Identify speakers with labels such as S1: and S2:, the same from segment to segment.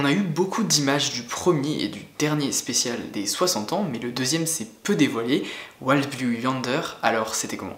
S1: a eu beaucoup d'images du premier et du dernier spécial des 60 ans, mais le deuxième s'est peu dévoilé, Wild Blue Yonder, alors c'était comment?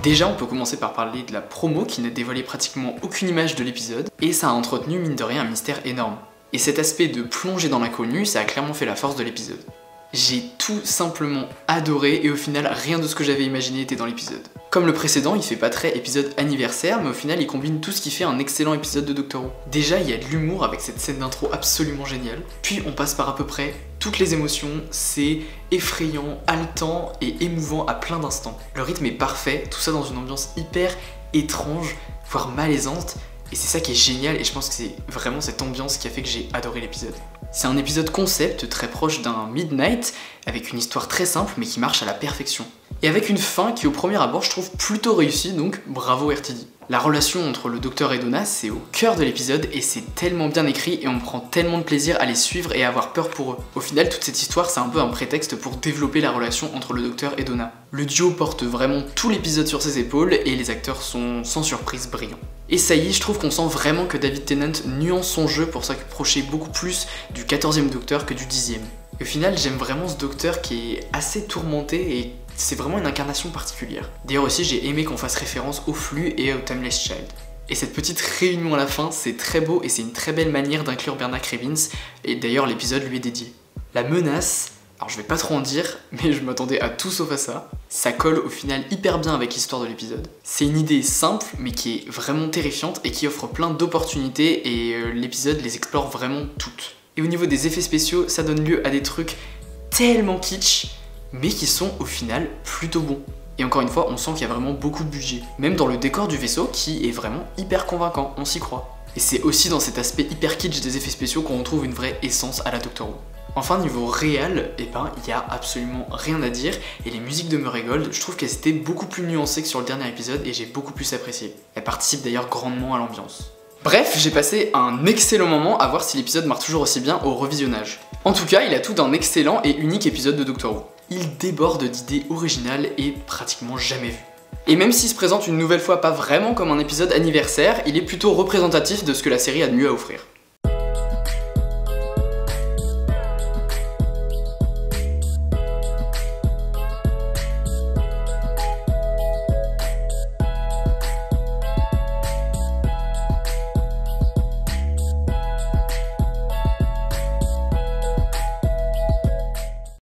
S1: Déjà, on peut commencer par parler de la promo qui n'a dévoilé pratiquement aucune image de l'épisode, et ça a entretenu mine de rien un mystère énorme. Et cet aspect de plonger dans l'inconnu, ça a clairement fait la force de l'épisode. J'ai tout simplement adoré et au final rien de ce que j'avais imaginé était dans l'épisode. Comme le précédent, il fait pas très épisode anniversaire, mais au final il combine tout ce qui fait un excellent épisode de Doctor Who. Déjà il y a de l'humour avec cette scène d'intro absolument géniale, puis on passe par à peu près toutes les émotions, c'est effrayant, haletant et émouvant à plein d'instants. Le rythme est parfait, tout ça dans une ambiance hyper étrange, voire malaisante, et c'est ça qui est génial et je pense que c'est vraiment cette ambiance qui a fait que j'ai adoré l'épisode. C'est un épisode concept très proche d'un Midnight, avec une histoire très simple mais qui marche à la perfection. Et avec une fin qui au premier abord je trouve plutôt réussie, donc bravo RTD. La relation entre le Docteur et Donna c'est au cœur de l'épisode et c'est tellement bien écrit et on prend tellement de plaisir à les suivre et à avoir peur pour eux. Au final toute cette histoire c'est un peu un prétexte pour développer la relation entre le Docteur et Donna. Le duo porte vraiment tout l'épisode sur ses épaules et les acteurs sont sans surprise brillants. Et ça y est, je trouve qu'on sent vraiment que David Tennant nuance son jeu pour s'approcher beaucoup plus du 14e Docteur que du 10e. Et au final, j'aime vraiment ce Docteur qui est assez tourmenté et c'est vraiment une incarnation particulière. D'ailleurs aussi, j'ai aimé qu'on fasse référence au flux et au Timeless Child. Et cette petite réunion à la fin, c'est très beau et c'est une très belle manière d'inclure Bernard Cribbins, et d'ailleurs l'épisode lui est dédié. La menace, alors je vais pas trop en dire, mais je m'attendais à tout sauf à ça. Ça colle au final hyper bien avec l'histoire de l'épisode. C'est une idée simple, mais qui est vraiment terrifiante et qui offre plein d'opportunités et l'épisode les explore vraiment toutes. Et au niveau des effets spéciaux, ça donne lieu à des trucs tellement kitsch, mais qui sont au final plutôt bons. Et encore une fois, on sent qu'il y a vraiment beaucoup de budget. Même dans le décor du vaisseau qui est vraiment hyper convaincant, on s'y croit. Et c'est aussi dans cet aspect hyper kitsch des effets spéciaux qu'on retrouve une vraie essence à la Doctor Who. Enfin, niveau réel, il y a absolument rien à dire, et les musiques de Murray Gold, je trouve qu'elles étaient beaucoup plus nuancées que sur le dernier épisode et j'ai beaucoup plus apprécié. Elles participent d'ailleurs grandement à l'ambiance. Bref, j'ai passé un excellent moment à voir si l'épisode marche toujours aussi bien au revisionnage. En tout cas, il a tout d'un excellent et unique épisode de Doctor Who. Il déborde d'idées originales et pratiquement jamais vues. Et même s'il se présente une nouvelle fois pas vraiment comme un épisode anniversaire, il est plutôt représentatif de ce que la série a de mieux à offrir.